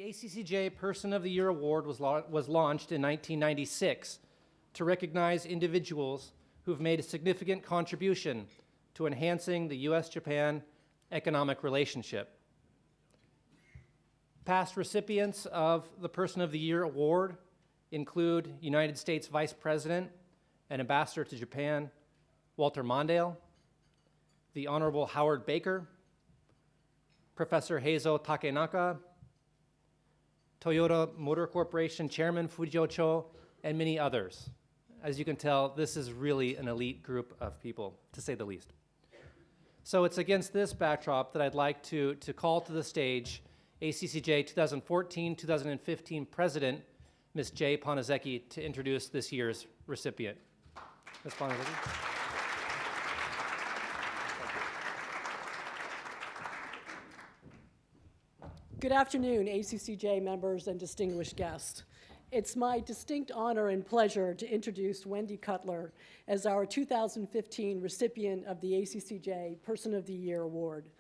ACCJ Person of the Year Award was launched in 1996 to recognize individuals who've made a significant contribution to enhancing the U.S. Japan economic relationship. Past recipients of the Person of the Year Award include United States Vice President and Ambassador to Japan, Walter Mondale, the Honorable Howard Baker, Professor Heizo Takenaka, Toyota Motor Corporation Chairman Fujio Cho, and many others. As you can tell, this is really an elite group of people, to say the least. So it's against this backdrop that I'd like to call to the stage ACCJ 2014-2015 President, Ms. Jay Ponazeki, to introduce this year's recipient. Ms. Ponazeki. Good afternoon, ACCJ members and distinguished guests. It's my distinct honor and pleasure to introduce Wendy Cutler as our 2015 recipient of the ACCJ Person of the Year Award.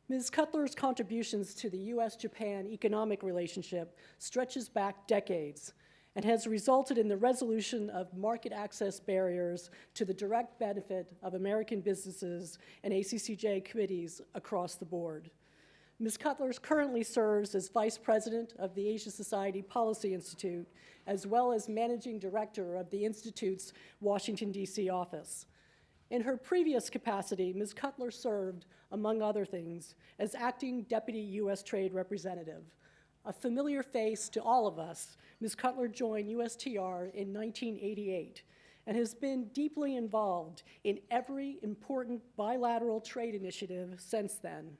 Ms. Cutler's contributions to the U.S. Japan economic relationship stretches back decades and has resulted in the resolution of market access barriers to the direct benefit of American businesses and ACCJ committees across the board. Ms. Cutler currently serves as Vice President of the Asia Society Policy Institute, as well as Managing Director of the Institute's Washington, D.C. office. In her previous capacity, Ms. Cutler served, among other things, as Acting Deputy U.S. Trade Representative. A familiar face to all of us, Ms. Cutler joined USTR in 1988 and has been deeply involved in every important bilateral trade initiative since then,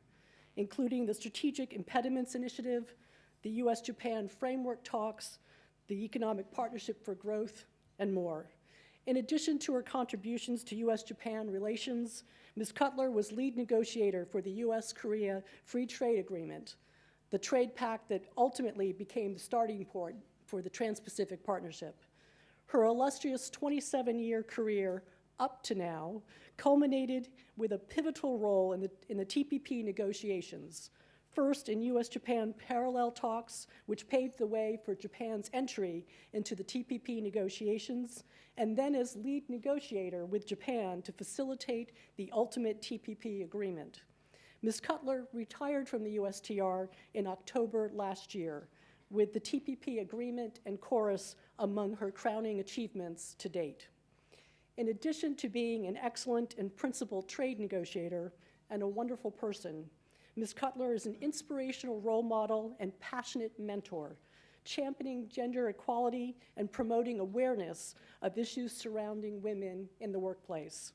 including the Strategic Impediments Initiative, the U.S.-Japan Framework Talks, the Economic Partnership for Growth, and more. In addition to her contributions to U.S.-Japan relations, Ms. Cutler was lead negotiator for the U.S.-Korea Free Trade Agreement, the trade pact that ultimately became the starting point for the Trans-Pacific Partnership. Her illustrious 27-year career up to now culminated with a pivotal role in the TPP negotiations, first in U.S.-Japan parallel talks, which paved the way for Japan's entry into the TPP negotiations, and then as lead negotiator with Japan to facilitate the ultimate TPP agreement. Ms. Cutler retired from the USTR in October last year, with the TPP agreement and chorus among her crowning achievements to date. In addition to being an excellent and principled trade negotiator and a wonderful person, Ms. Cutler is an inspirational role model and passionate mentor, championing gender equality and promoting awareness of issues surrounding women in the workplace.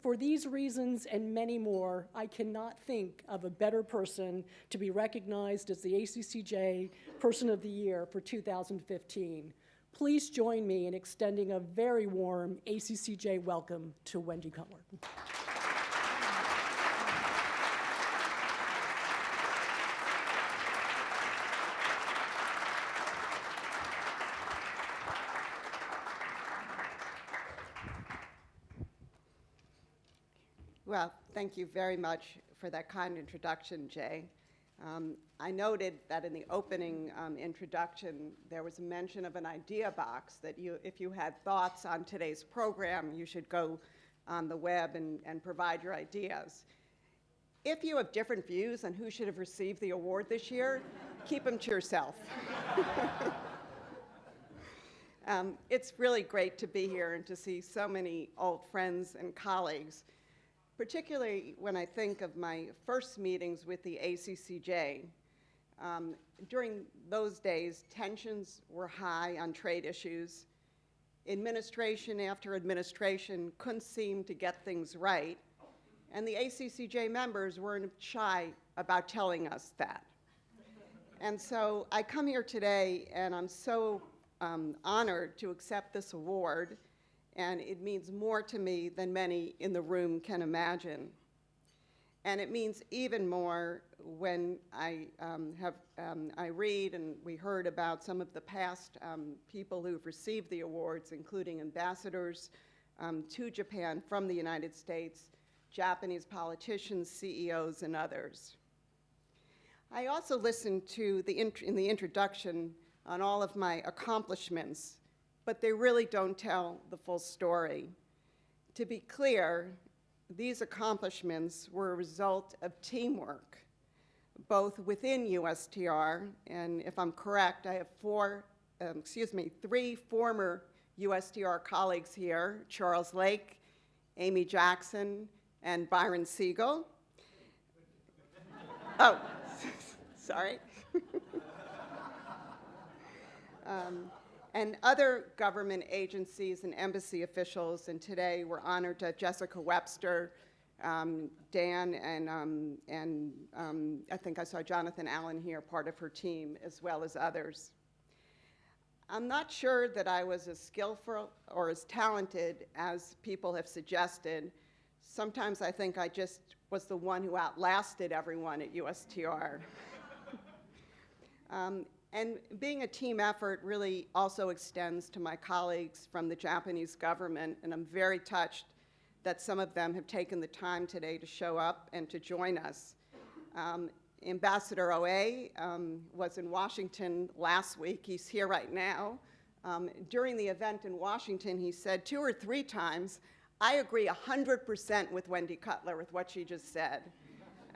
For these reasons and many more, I cannot think of a better person to be recognized as the ACCJ Person of the Year for 2015. Please join me in extending a very warm ACCJ welcome to Wendy Cutler. Well, thank you very much for that kind introduction, Jay. I noted that in the opening introduction, there was a mention of an idea box that if you had thoughts on today's program, you should go on the web and provide your ideas. If you have different views on who should have received the award this year, keep them to yourself. It's really great to be here and to see so many old friends and colleagues, particularly when I think of my first meetings with the ACCJ. During those days, tensions were high on trade issues. Administration after administration couldn't seem to get things right, and the ACCJ members weren't shy about telling us that. And so I come here today, and I'm so honored to accept this award, and it means more to me than many in the room can imagine. And it means even more when I read and we heard about some of the past people who've received the awards, including ambassadors to Japan from the United States, Japanese politicians, CEOs, and others. I also listened to in the introduction on all of my accomplishments, but they really don't tell the full story. To be clear, these accomplishments were a result of teamwork, both within USTR, and if I'm correct, I have three former USTR colleagues here, Charles Lake, Amy Jackson, and Byron Siegel. Oh, sorry. And other government agencies and embassy officials, and today we're honored to have Jessica Webster, Dan, and I think I saw Jonathan Allen here, part of her team, as well as others. I'm not sure that I was as skillful or as talented as people have suggested. Sometimes I think I just was the one who outlasted everyone at USTR. And being a team effort really also extends to my colleagues from the Japanese government, and I'm very touched that some of them have taken the time today to show up and to join us. Ambassador Oe was in Washington last week. He's here right now. During the event in Washington, he said 2 or 3 times, "I agree 100% with Wendy Cutler with what she just said."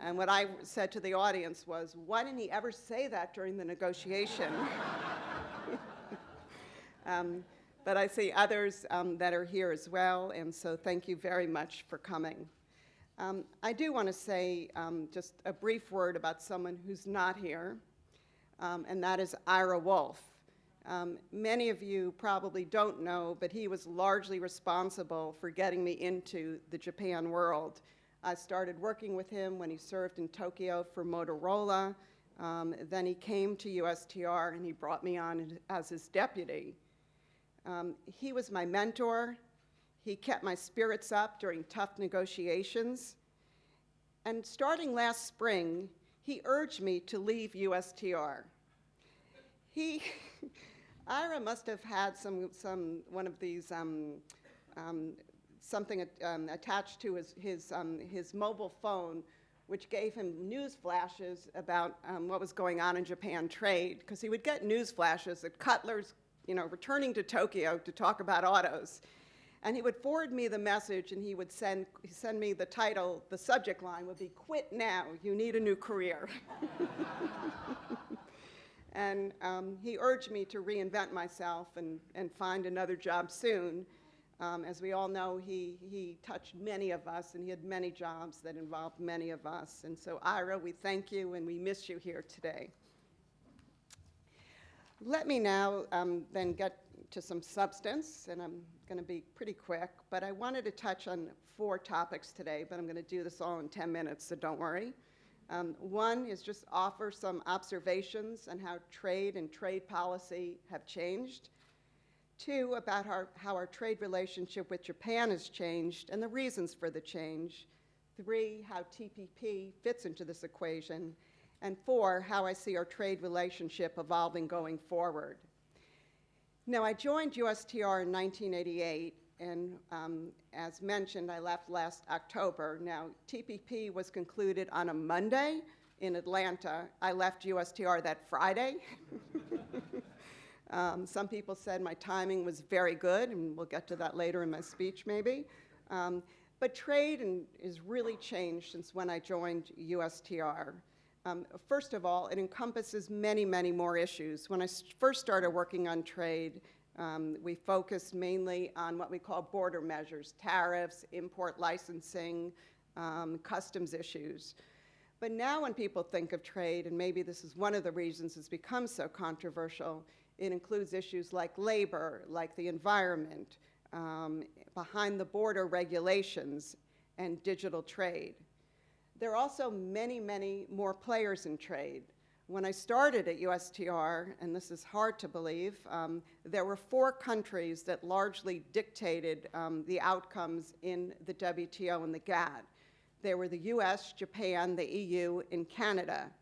And what I said to the audience was, why didn't he ever say that during the negotiation? But I see others that are here as well, and so thank you very much for coming. I do want to say just a brief word about someone who's not here, and that is Ira Wolf. Many of you probably don't know, but he was largely responsible for getting me into the Japan world. I started working with him when he served in Tokyo for Motorola. Then he came to USTR and he brought me on as his deputy. He was my mentor. He kept my spirits up during tough negotiations. And starting last spring, he urged me to leave USTR. Ira must have had one of these something attached to his mobile phone, which gave him news flashes about what was going on in Japan trade, because he would get news flashes that Cutler's, returning to Tokyo to talk about autos. And he would forward me the message, and he would send me the title. The subject line would be, "Quit now, you need a new career." And he urged me to reinvent myself and find another job soon. As we all know, he touched many of us, and he had many jobs that involved many of us. And so, Ira, we thank you, and we miss you here today. Let me now then get to some substance, and I'm going to be pretty quick, but I wanted to touch on 4 topics today, but I'm going to do this all in 10 minutes, so don't worry. One is just offer some observations on how trade and trade policy have changed. 2, about how our trade relationship with Japan has changed and the reasons for the change. 3, how TPP fits into this equation. And 4, how I see our trade relationship evolving going forward. Now, I joined USTR in 1988, and as mentioned, I left last October. Now, TPP was concluded on a Monday in Atlanta. I left USTR that Friday. Some people said my timing was very good, and we'll get to that later in my speech maybe. But trade has really changed since when I joined USTR. First of all, it encompasses many, many more issues. When I first started working on trade, we focused mainly on what we call border measures, tariffs, import licensing, customs issues. But now when people think of trade, and maybe this is one of the reasons it's become so controversial, it includes issues like labor, like the environment, behind the border regulations, and digital trade. There are also many, many more players in trade. When I started at USTR, and this is hard to believe, there were 4 countries that largely dictated the outcomes in the WTO and the GATT. They were the U.S., Japan, the EU, and Canada.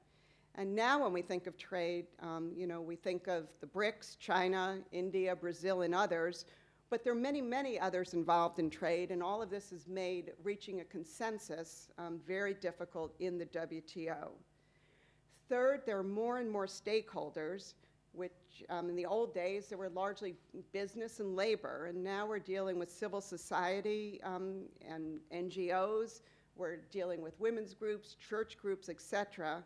And now when we think of trade, we think of the BRICS, China, India, Brazil, and others, but there are many, many others involved in trade, and all of this has made reaching a consensus very difficult in the WTO. Third, there are more and more stakeholders, which in the old days, there were largely business and labor, and now we're dealing with civil society and NGOs. We're dealing with women's groups, church groups, et cetera.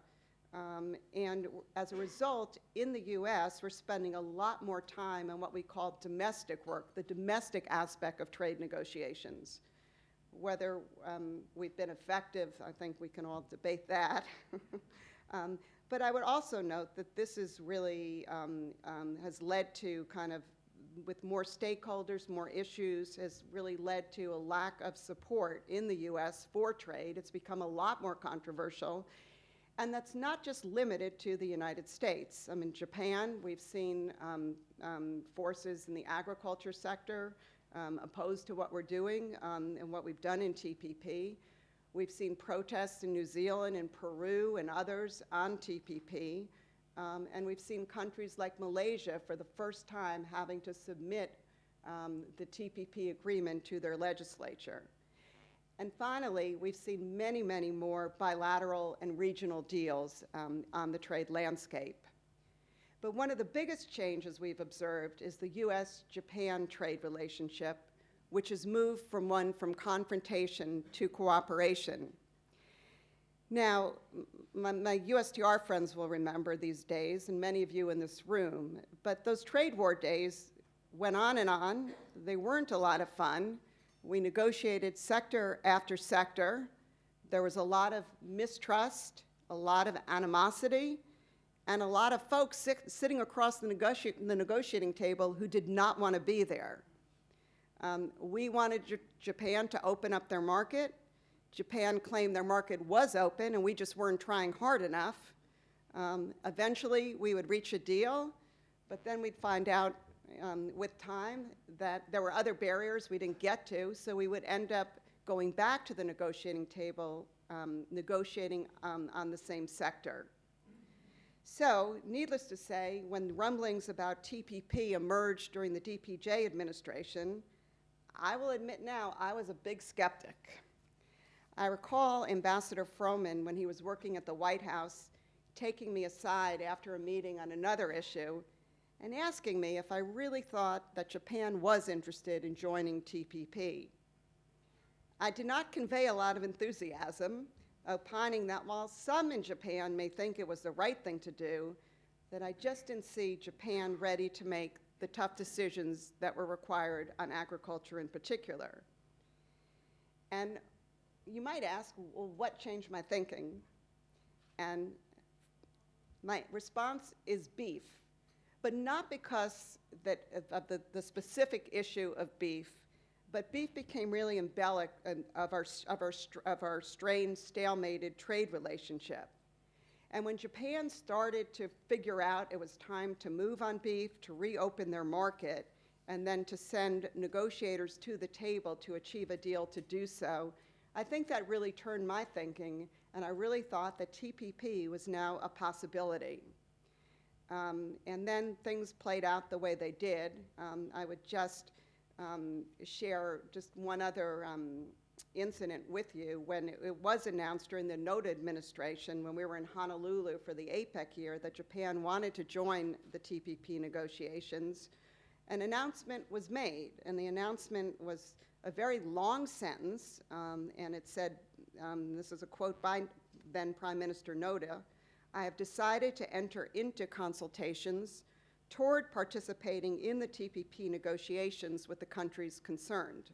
And as a result, in the US, we're spending a lot more time on what we call domestic work, the domestic aspect of trade negotiations. Whether we've been effective, I think we can all debate that. But I would also note that this is really has led to kind of, with more stakeholders, more issues, has really led to a lack of support in the US for trade. It's become a lot more controversial. And that's not just limited to the United States. I mean, Japan, we've seen forces in the agriculture sector opposed to what we're doing and what we've done in TPP. We've seen protests in New Zealand and Peru and others on TPP. And we've seen countries like Malaysia for the first time having to submit the TPP agreement to their legislature. And finally, we've seen many, many more bilateral and regional deals on the trade landscape. But one of the biggest changes we've observed is the U.S. Japan trade relationship, which has moved from one from confrontation to cooperation. Now, my USTR friends will remember these days, and many of you in this room, but those trade war days went on and on. They weren't a lot of fun. We negotiated sector after sector. There was a lot of mistrust, a lot of animosity, and a lot of folks sitting across the negotiating table who did not want to be there. We wanted Japan to open up their market. Japan claimed their market was open, and we just weren't trying hard enough. Eventually, we would reach a deal, but then we'd find out with time that there were other barriers we didn't get to, so we would end up going back to the negotiating table, negotiating on the same sector. So, needless to say, when rumblings about TPP emerged during the DPJ administration, I will admit now, I was a big skeptic. I recall Ambassador Froman, when he was working at the White House, taking me aside after a meeting on another issue and asking me if I really thought that Japan was interested in joining TPP. I did not convey a lot of enthusiasm, opining that while some in Japan may think it was the right thing to do, that I just didn't see Japan ready to make the tough decisions that were required on agriculture in particular. And you might ask, well, what changed my thinking? And my response is beef, but not because of the specific issue of beef, but beef became really embellished of our strained, stalemated trade relationship. And when Japan started to figure out it was time to move on beef, to reopen their market, and then to send negotiators to the table to achieve a deal to do so, I think that really turned my thinking, and I really thought that TPP was now a possibility. And then things played out the way they did. I would just share just one other incident with you. When it was announced during the Noda administration, when we were in Honolulu for the APEC year, that Japan wanted to join the TPP negotiations, an announcement was made, and the announcement was a very long sentence, and it said, this is a quote by then Prime Minister Noda, "I have decided to enter into consultations toward participating in the TPP negotiations with the countries concerned."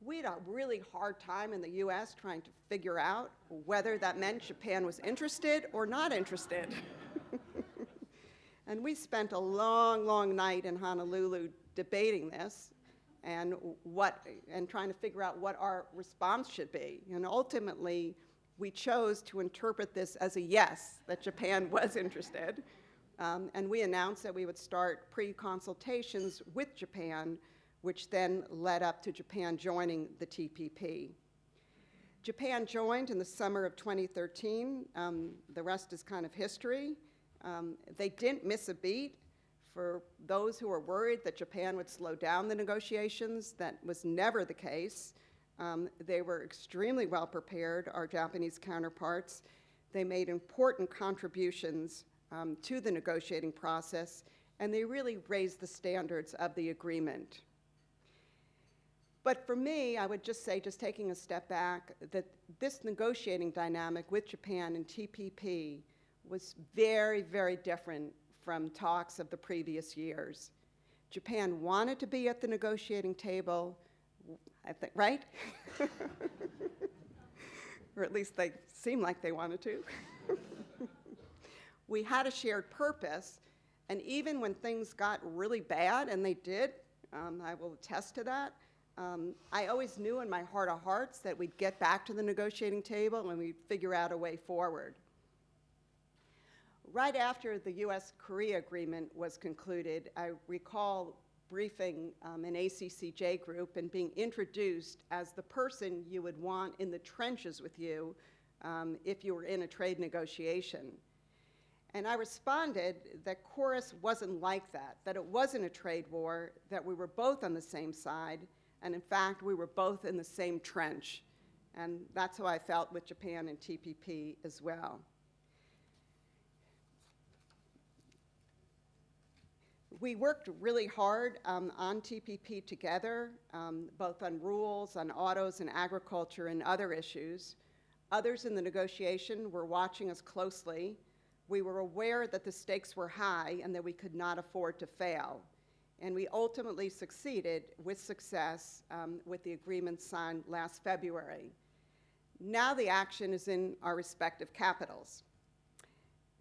We had a really hard time in the US trying to figure out whether that meant Japan was interested or not interested. And we spent a long, long night in Honolulu debating this and trying to figure out what our response should be. And ultimately, we chose to interpret this as a yes, that Japan was interested. And we announced that we would start pre-consultations with Japan, which then led up to Japan joining the TPP. Japan joined in the summer of 2013. The rest is kind of history. They didn't miss a beat. For those who were worried that Japan would slow down the negotiations, that was never the case. They were extremely well prepared, our Japanese counterparts. They made important contributions to the negotiating process, and they really raised the standards of the agreement. But for me, I would just say, just taking a step back, that this negotiating dynamic with Japan and TPP was very, very different from talks of the previous years. Japan wanted to be at the negotiating table, I think, right? Or at least they seemed like they wanted to. We had a shared purpose, and even when things got really bad, and they did, I will attest to that, I always knew in my heart of hearts that we'd get back to the negotiating table and we'd figure out a way forward. Right after the U.S.-Korea agreement was concluded, I recall briefing an ACCJ group and being introduced as the person you would want in the trenches with you if you were in a trade negotiation. And I responded that Chorus wasn't like that, that it wasn't a trade war, that we were both on the same side, and in fact, we were both in the same trench. And that's how I felt with Japan and TPP as well. We worked really hard on TPP together, both on rules, on autos and agriculture and other issues. Others in the negotiation were watching us closely. We were aware that the stakes were high and that we could not afford to fail. And we ultimately succeeded with success with the agreement signed last February. Now the action is in our respective capitals.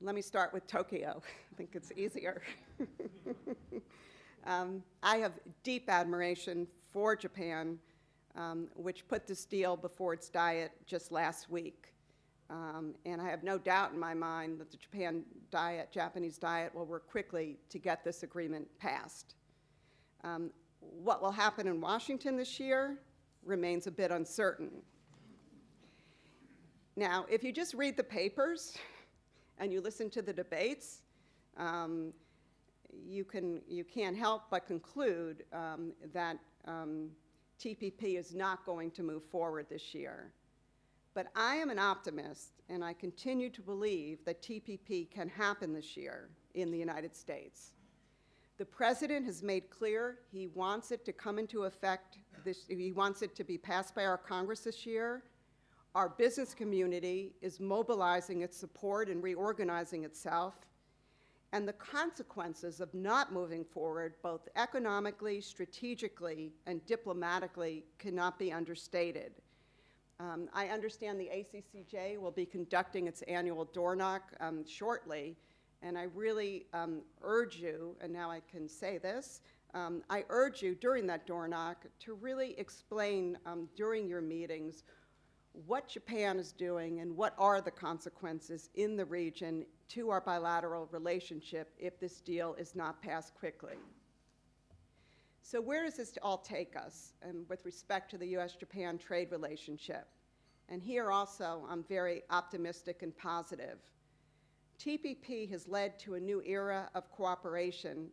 Let me start with Tokyo. I think it's easier. I have deep admiration for Japan, which put this deal before its diet just last week. And I have no doubt in my mind that the Japanese diet will work quickly to get this agreement passed. What will happen in Washington this year remains a bit uncertain. Now, if you just read the papers and you listen to the debates, you can't help but conclude that TPP is not going to move forward this year. But I am an optimist, and I continue to believe that TPP can happen this year in the United States. The President has made clear he wants it to come into effect, he wants it to be passed by our Congress this year. Our business community is mobilizing its support and reorganizing itself. And the consequences of not moving forward, both economically, strategically, and diplomatically, cannot be understated. I understand the ACCJ will be conducting its annual door knock shortly, and I really urge you, and now I can say this, I urge you during that door knock to really explain during your meetings what Japan is doing and what are the consequences in the region to our bilateral relationship if this deal is not passed quickly. So where does this all take us with respect to the U.S.-Japan trade relationship? And here also, I'm very optimistic and positive. TPP has led to a new era of cooperation,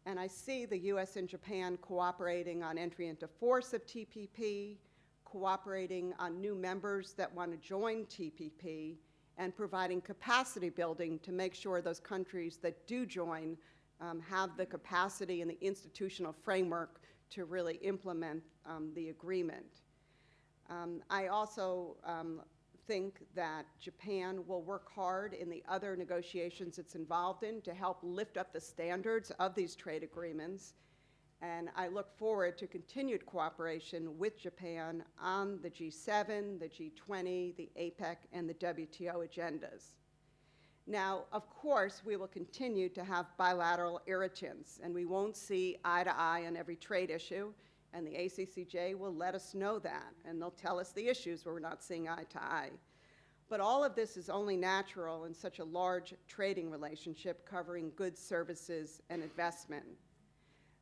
and I see the U.S. and Japan cooperating on entry into force of TPP, cooperating on new members that want to join TPP, and providing capacity building to make sure those countries that do join have the capacity and the institutional framework to really implement the agreement. I also think that Japan will work hard in the other negotiations it's involved in to help lift up the standards of these trade agreements. And I look forward to continued cooperation with Japan on the G7, the G20, the APEC, and the WTO agendas. Now, of course, we will continue to have bilateral irritants, and we won't see eye to eye on every trade issue, and the ACCJ will let us know that, and they'll tell us the issues where we're not seeing eye to eye. But all of this is only natural in such a large trading relationship covering goods, services, and investment.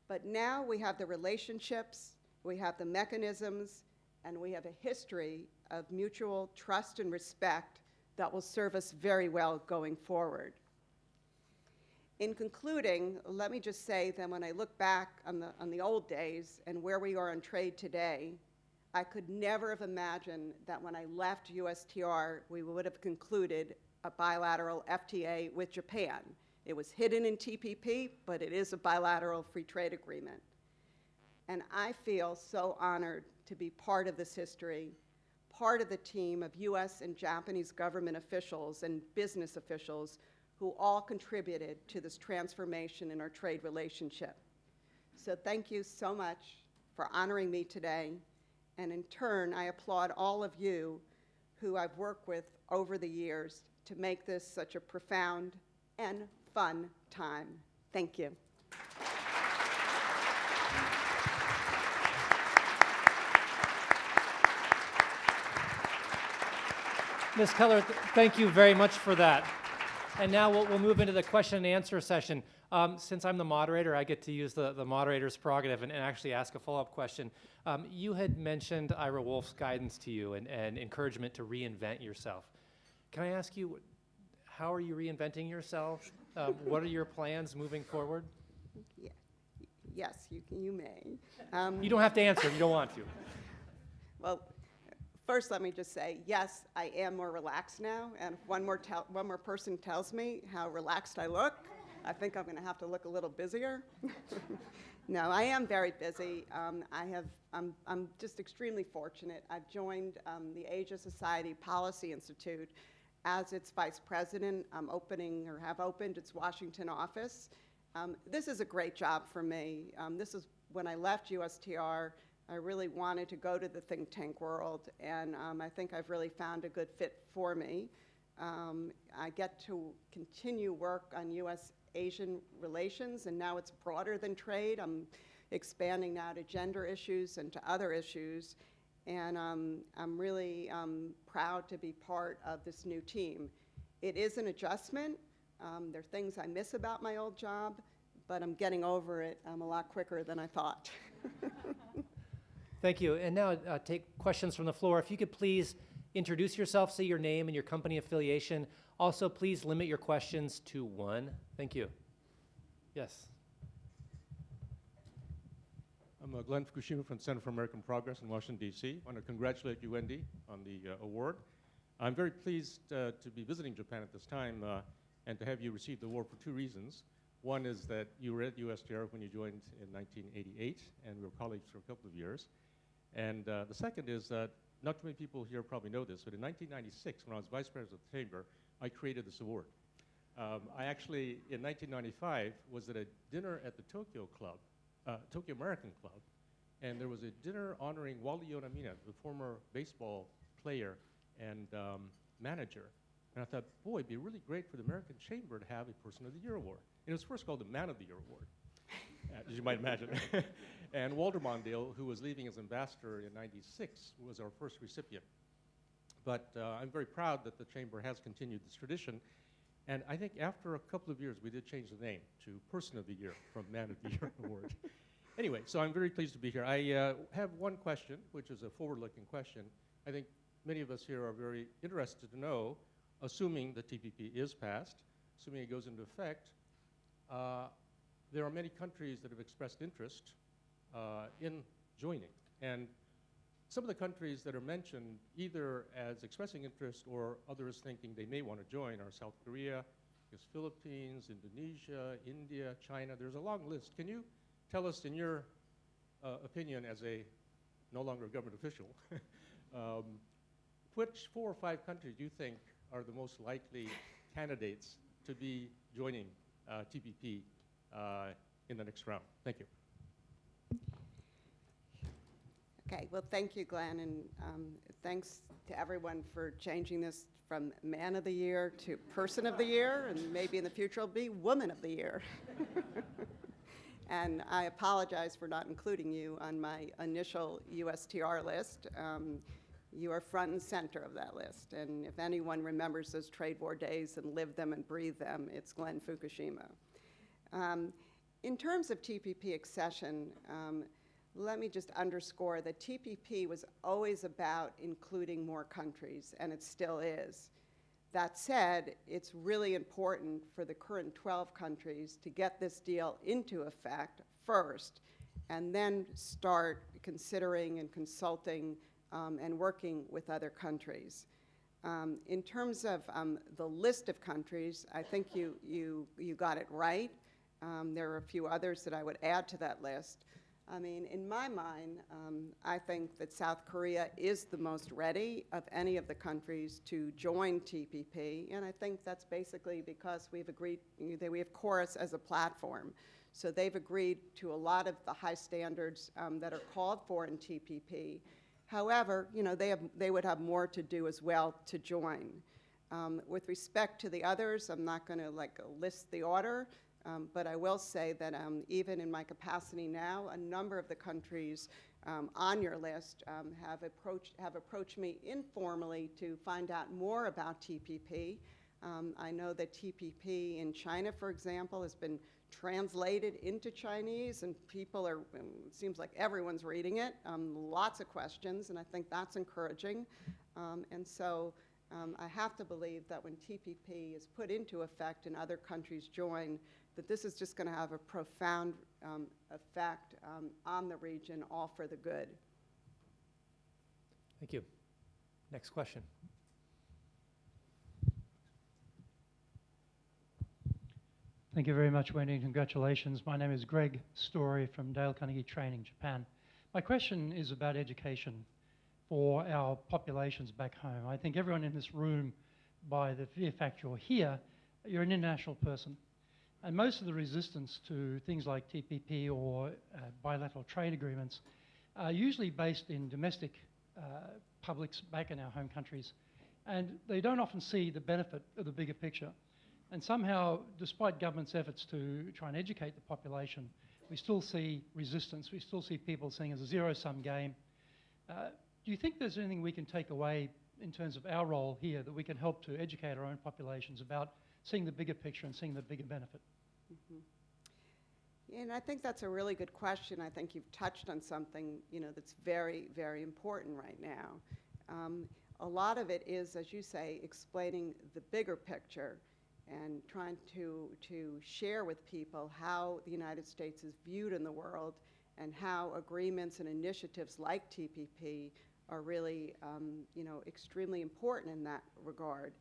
But now we have the relationships, we have the mechanisms, and we have a history of mutual trust and respect that will serve us very well going forward. In concluding, let me just say that when I look back on the old days and where we are on trade today, I could never have imagined that when I left USTR, we would have concluded a bilateral FTA with Japan. It was hidden in TPP, but it is a bilateral free trade agreement. And I feel so honored to be part of this history, part of the team of U.S. and Japanese government officials and business officials who all contributed to this transformation in our trade relationship. So thank you so much for honoring me today. And in turn, I applaud all of you who I've worked with over the years to make this such a profound and fun time. Thank you. Ms. Cutler, thank you very much for that. And now we'll move into the question and answer session. Since I'm the moderator, I get to use the moderator's prerogative and actually ask a follow-up question. You had mentioned Ira Wolf's guidance to you and encouragement to reinvent yourself. Can I ask you, how are you reinventing yourself? What are your plans moving forward? Yeah. Yes, you may. You don't have to answer if you don't want to. Well, first, let me just say, yes, I am more relaxed now, and if one more person tells me how relaxed I look, I think I'm going to have to look a little busier. No, I am very busy. I'm just extremely fortunate. I've joined the Asia Society Policy Institute as its vice president. I'm have opened its Washington office. This is a great job for me. This is when I left USTR. I really wanted to go to the think tank world, and I think I've really found a good fit for me. I get to continue work on U.S.-Asian relations, and now it's broader than trade. I'm expanding now to gender issues and to other issues, and I'm really proud to be part of this new team. It is an adjustment. There are things I miss about my old job, but I'm getting over it a lot quicker than I thought. Thank you. And now take questions from the floor. If you could please introduce yourself, say your name and your company affiliation. Also, please limit your questions to one. Thank you. Yes. I'm Glenn Fukushima from the Center for American Progress in Washington, D.C. I want to congratulate you, Wendy, on the award. I'm very pleased to be visiting Japan at this time and to have you receive the award for two reasons. One is that you were at USTR when you joined in 1988, and we were colleagues for a couple of years. And the second is that not too many people here probably know this, but in 1996, when I was vice president of the chamber, I created this award. I actually, in 1995, was at a dinner at the Tokyo American Club, and there was a dinner honoring Wally Yonamina, the former baseball player and manager. And I thought, boy, it'd be really great for the American Chamber to have a Person of the Year award. And it was first called the Man of the Year award, as you might imagine. And Walter Mondale, who was leaving as ambassador in '96, was our first recipient. But I'm very proud that the Chamber has continued this tradition. And I think after a couple of years, we did change the name to Person of the Year from Man of the Year award. Anyway, so I'm very pleased to be here. I have one question, which is a forward-looking question. I think many of us here are very interested to know, assuming the TPP is passed, assuming it goes into effect, there are many countries that have expressed interest in joining. And some of the countries that are mentioned, either as expressing interest or others thinking they may want to join, are South Korea, Philippines, Indonesia, India, China. There's a long list. Can you tell us, in your opinion as a no longer government official, which 4 or 5 countries do you think are the most likely candidates to be joining TPP in the next round? Thank you. Okay, well, thank you, Glenn, and thanks to everyone for changing this from Man of the Year to Person of the Year, and maybe in the future it'll be Woman of the Year. And I apologize for not including you on my initial USTR list. You are front and center of that list, and if anyone remembers those trade war days and lived them and breathed them, it's Glenn Fukushima. In terms of TPP accession, let me just underscore that TPP was always about including more countries, and it still is. That said, it's really important for the current 12 countries to get this deal into effect first, and then start considering and consulting and working with other countries. In terms of the list of countries, I think you got it right. There are a few others that I would add to that list. I mean, in my mind, I think that South Korea is the most ready of any of the countries to join TPP, and I think that's basically because we've agreed that we have Chorus as a platform. So they've agreed to a lot of the high standards that are called for in TPP. However, you know, they would have more to do as well to join. With respect to the others, I'm not going to list the order. But I will say that even in my capacity now, a number of the countries on your list have approached me informally to find out more about TPP. I know that TPP in China, for example, has been translated into Chinese, and people are, it seems like everyone's reading it, lots of questions, and I think that's encouraging. And so I have to believe that when TPP is put into effect and other countries join, that this is just going to have a profound effect on the region, all for the good. Thank you. Next question. Thank you very much, Wendy, and congratulations. My name is Greg Story from Dale Carnegie Training, Japan. My question is about education for our populations back home. I think everyone in this room, by the mere fact you're here, you're an international person. And most of the resistance to things like TPP or bilateral trade agreements are usually based in domestic publics back in our home countries. And they don't often see the benefit of the bigger picture. And somehow, despite government's efforts to try and educate the population, we still see resistance. We still see people seeing it as a zero-sum game. Do you think there's anything we can take away in terms of our role here that we can help to educate our own populations about seeing the bigger picture and seeing the bigger benefit? Mm-hmm. And I think that's a really good question. I think you've touched on something, you know, that's very, very important right now. A lot of it is, as you say, explaining the bigger picture and trying to share with people how the United States is viewed in the world and how agreements and initiatives like TPP are really, you know, extremely important in that regard.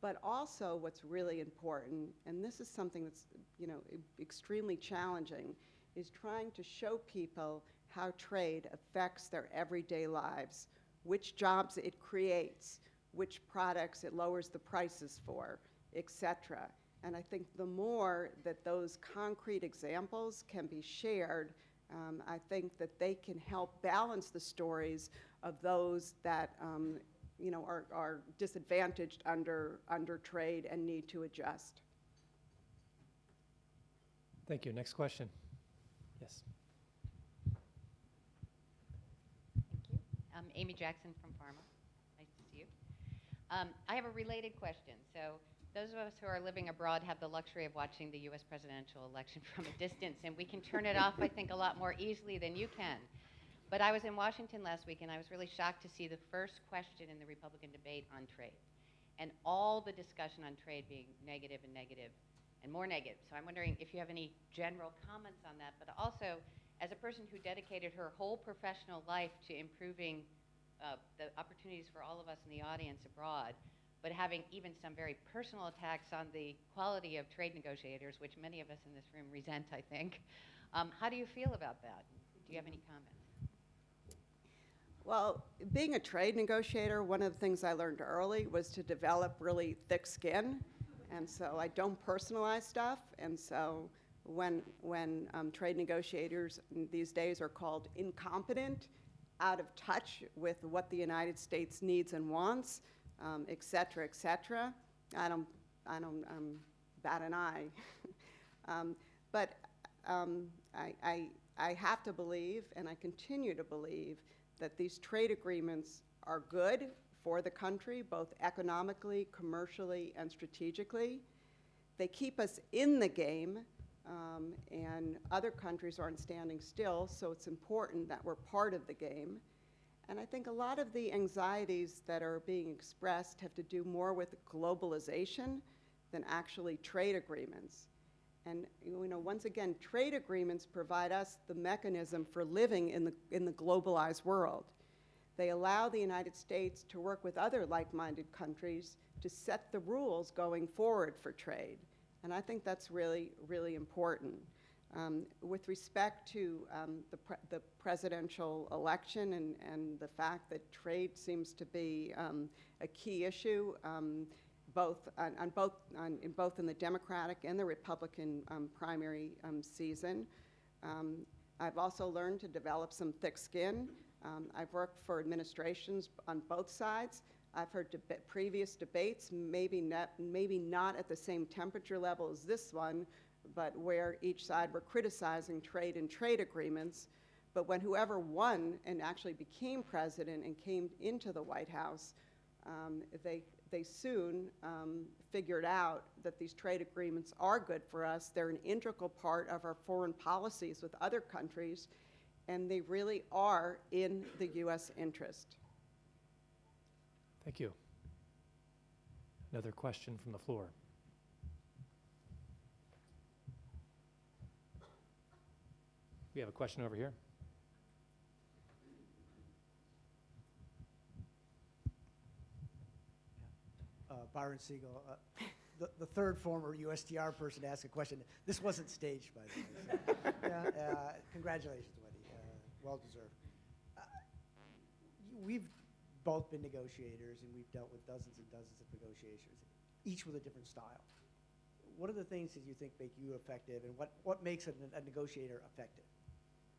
But also what's really important, and this is something that's, you know, extremely challenging, is trying to show people how trade affects their everyday lives, which jobs it creates, which products it lowers the prices for, etc. And I think the more that those concrete examples can be shared, I think that they can help balance the stories of those that you know, are disadvantaged under trade and need to adjust. Thank you. Next question. Yes. Thank you. I'm Amy Jackson from Pharma. Nice to see you. I have a related question. So those of us who are living abroad have the luxury of watching the U.S. presidential election from a distance, and we can turn it off, I think, a lot more easily than you can. But I was in Washington last week, and I was really shocked to see the first question in the Republican debate on trade, and all the discussion on trade being negative and negative and more negative. So I'm wondering if you have any general comments on that, but also, as a person who dedicated her whole professional life to improving the opportunities for all of us in the audience abroad, but having even some very personal attacks on the quality of trade negotiators, which many of us in this room resent, I think. How do you feel about that? Do you have any comments? Well, being a trade negotiator, one of the things I learned early was to develop really thick skin. And so I don't personalize stuff. And so when trade negotiators these days are called incompetent, out of touch with what the United States needs and wants, et cetera, I don't bat an eye. But I have to believe, and I continue to believe, that these trade agreements are good for the country, both economically, commercially, and strategically. They keep us in the game, and other countries aren't standing still, so it's important that we're part of the game. And I think a lot of the anxieties that are being expressed have to do more with globalization than actually trade agreements. And you know, once again, trade agreements provide us the mechanism for living in the globalized world. They allow the United States to work with other like-minded countries to set the rules going forward for trade. And I think that's really, really important. With respect to the presidential election and the fact that trade seems to be a key issue, both in the Democratic and the Republican primary season, I've also learned to develop some thick skin. I've worked for administrations on both sides. I've heard previous debates, maybe not at the same temperature level as this one, but where each side were criticizing trade and trade agreements. But when whoever won and actually became president and came into the White House, they soon figured out that these trade agreements are good for us. They're an integral part of our foreign policies with other countries, and they really are in the U.S. interest. Thank you. Another question from the floor. We have a question over here. Byron Siegel, the third former USTR person to ask a question. This wasn't staged, by the way. So, congratulations, Wendy. Well deserved. We've both been negotiators, and we've dealt with dozens and dozens of negotiations, each with a different style. What are the things that you think make you effective, and what makes a negotiator effective?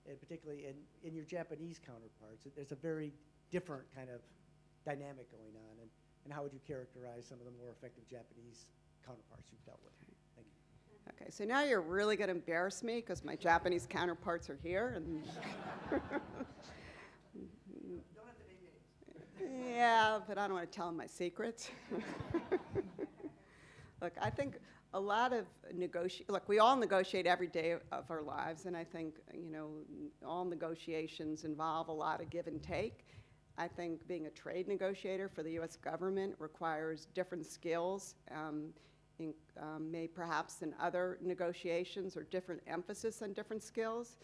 And particularly in your Japanese counterparts, there's a very different kind of dynamic going on. And how would you characterize some of the more effective Japanese counterparts you've dealt with? Thank you. Okay, so now you're really going to embarrass me because my Japanese counterparts are here. And Don't have to name names. yeah, but I don't want to tell them my secrets. Look, I think a lot of look, we all negotiate every day of our lives, and I think, all negotiations involve a lot of give and take. I think being a trade negotiator for the U.S. government requires different skills, perhaps than other negotiations, or different emphasis on different skills.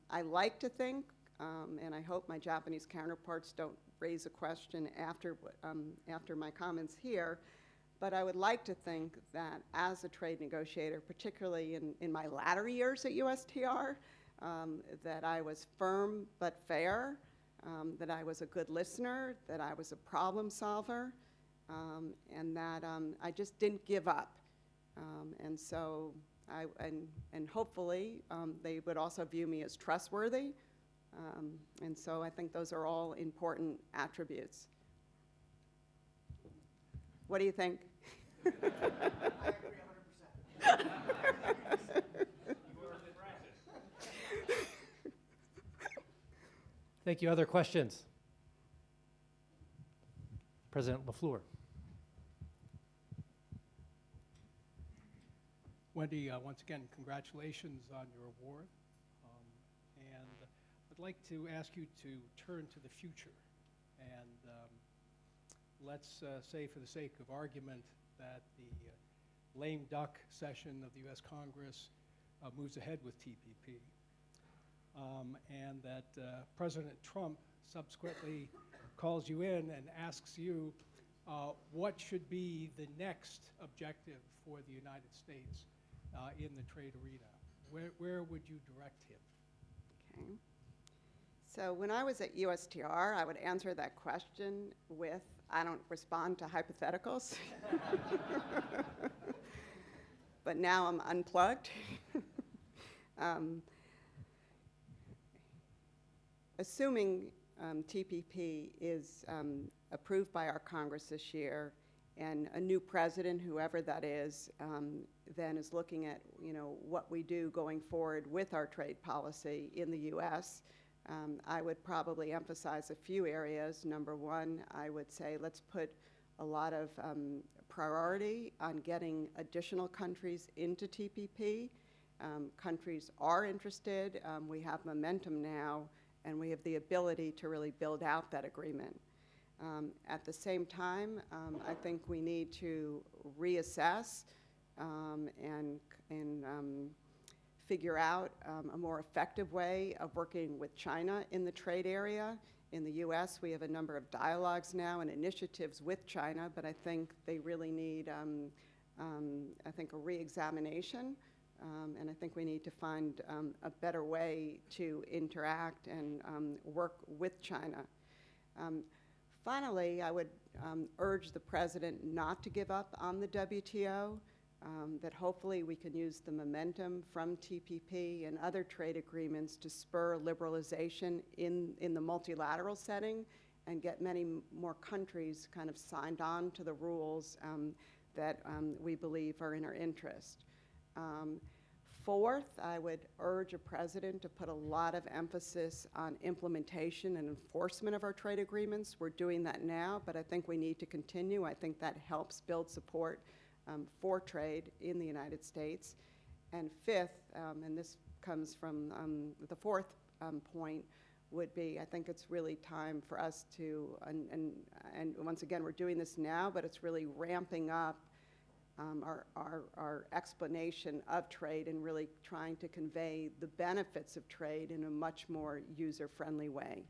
I like to think, and I hope my Japanese counterparts don't raise a question after my comments here, but I would like to think that as a trade negotiator, particularly in my latter years at USTR, that I was firm but fair, that I was a good listener, that I was a problem solver, and that I just didn't give up. And so, and hopefully, they would also view me as trustworthy. And so I think those are all important attributes. What do you think? I agree 100%. Thank you. Other questions? President LaFleur. Wendy, once again, congratulations on your award. And I'd like to ask you to turn to the future. And let's say, for the sake of argument, that the lame duck session of the U.S. Congress moves ahead with TPP. And that President Trump subsequently calls you in and asks you what should be the next objective for the United States in the trade arena. Where would you direct him? Okay. So when I was at USTR, I would answer that question with, I don't respond to hypotheticals. But now I'm unplugged. Assuming TPP is approved by our Congress this year, and a new president, whoever that is, then is looking at what we do going forward with our trade policy in the U.S., I would probably emphasize a few areas. Number one, I would say let's put a lot of priority on getting additional countries into TPP. Countries are interested. We have momentum now, and we have the ability to really build out that agreement. At the same time, I think we need to reassess and figure out a more effective way of working with China in the trade area, In the U.S., we have a number of dialogues now and initiatives with China, but I think they really need, I think, a re-examination. And I think we need to find a better way to interact and work with China. Finally, I would urge the President not to give up on the WTO, that hopefully we can use the momentum from TPP and other trade agreements to spur liberalization in the multilateral setting and get many more countries kind of signed on to the rules that we believe are in our interest. Fourth, I would urge a president to put a lot of emphasis on implementation and enforcement of our trade agreements. We're doing that now, but I think we need to continue. I think that helps build support for trade in the United States. And fifth, and this comes from the fourth point, would be, I think it's really time for us to, and once again, we're doing this now, but it's really ramping up our explanation of trade and really trying to convey the benefits of trade in a much more user-friendly way.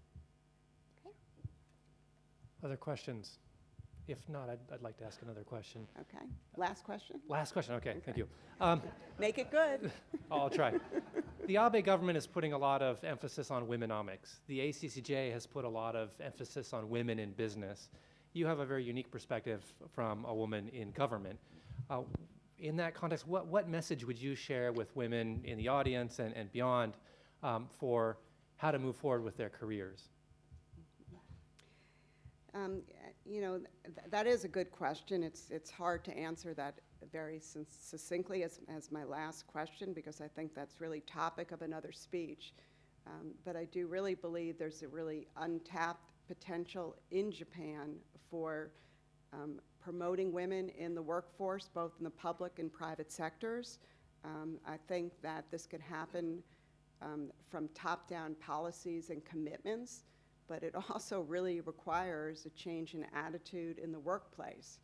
Other questions? If not, I'd like to ask another question. Okay. Last question? Last question, okay. Thank you. Make it good. I'll try. The Abe government is putting a lot of emphasis on womenomics. The ACCJ has put a lot of emphasis on women in business. You have a very unique perspective from a woman in government. In that context, what message would you share with women in the audience and beyond for how to move forward with their careers? You know, that is a good question. It's hard to answer that very succinctly as my last question, because I think that's really topic of another speech. But I do really believe there's a really untapped potential in Japan for promoting women in the workforce, both in the public and private sectors. I think that this could happen from top-down policies and commitments, but it also really requires a change in attitude in the workplace.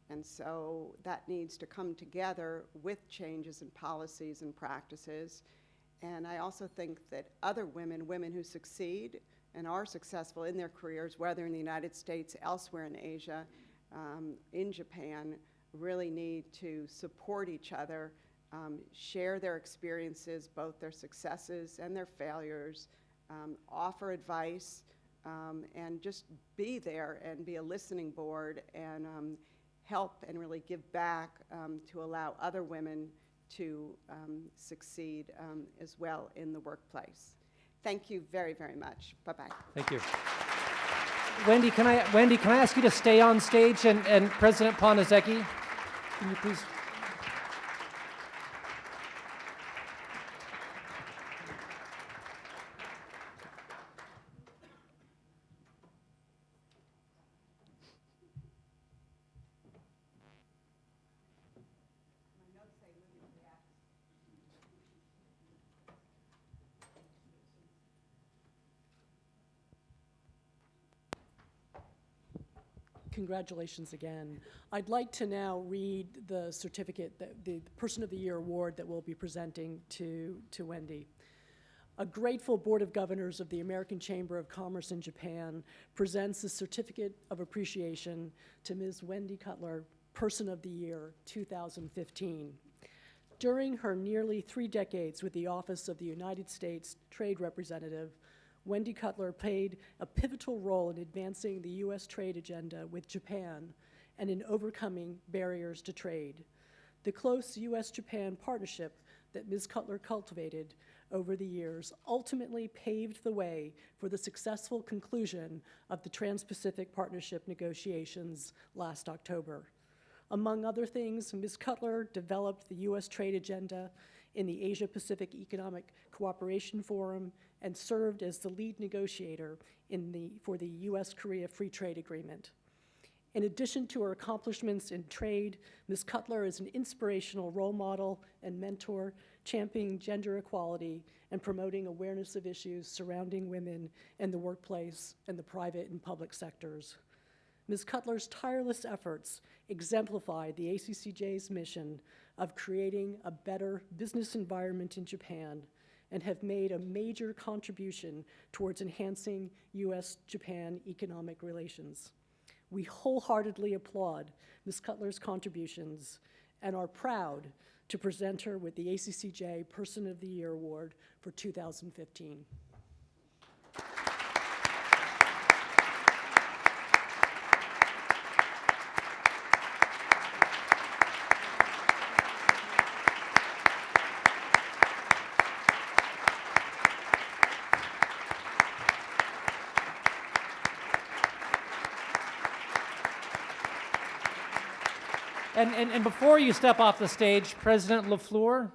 And so that needs to come together with changes in policies and practices. And I also think that other women who succeed and are successful in their careers, whether in the United States, elsewhere in Asia, in Japan, really need to support each other, share their experiences, both their successes and their failures, offer advice, and just be there and be a listening board and help and really give back to allow other women to succeed as well in the workplace. Thank you very, very much. Bye-bye. Thank you. Wendy, can I ask you to stay on stage, and President Ponazeki, can you please? Congratulations again. I'd like to now read the certificate, the Person of the Year award that we'll be presenting to Wendy. A grateful Board of Governors of the American Chamber of Commerce in Japan presents the Certificate of Appreciation to Ms. Wendy Cutler, Person of the Year 2015. During her nearly 3 decades with the Office of the United States Trade Representative, Wendy Cutler played a pivotal role in advancing the U.S. trade agenda with Japan and in overcoming barriers to trade. The close U.S.-Japan partnership that Ms. Cutler cultivated over the years ultimately paved the way for the successful conclusion of the Trans-Pacific Partnership negotiations last October. Among other things, Ms. Cutler developed the U.S. trade agenda in the Asia-Pacific Economic Cooperation Forum and served as the lead negotiator for the U.S.-Korea Free Trade Agreement. In addition to her accomplishments in trade, Ms. Cutler is an inspirational role model and mentor, championing gender equality and promoting awareness of issues surrounding women in the workplace and the private and public sectors. Ms. Cutler's tireless efforts exemplify the ACCJ's mission of creating a better business environment in Japan and have made a major contribution towards enhancing U.S. Japan economic relations. We wholeheartedly applaud Ms. Cutler's contributions and are proud to present her with the ACCJ Person of the Year Award for 2015. And before you step off the stage, President LaFleur,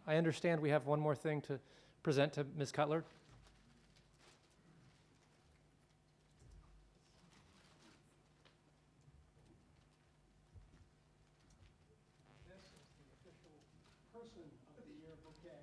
I understand we have one more thing to present to Ms. Cutler. This is the official Person of the Year bouquet.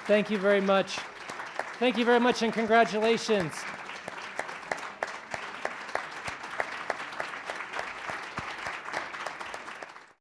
Thank you very much. Thank you very much, and congratulations.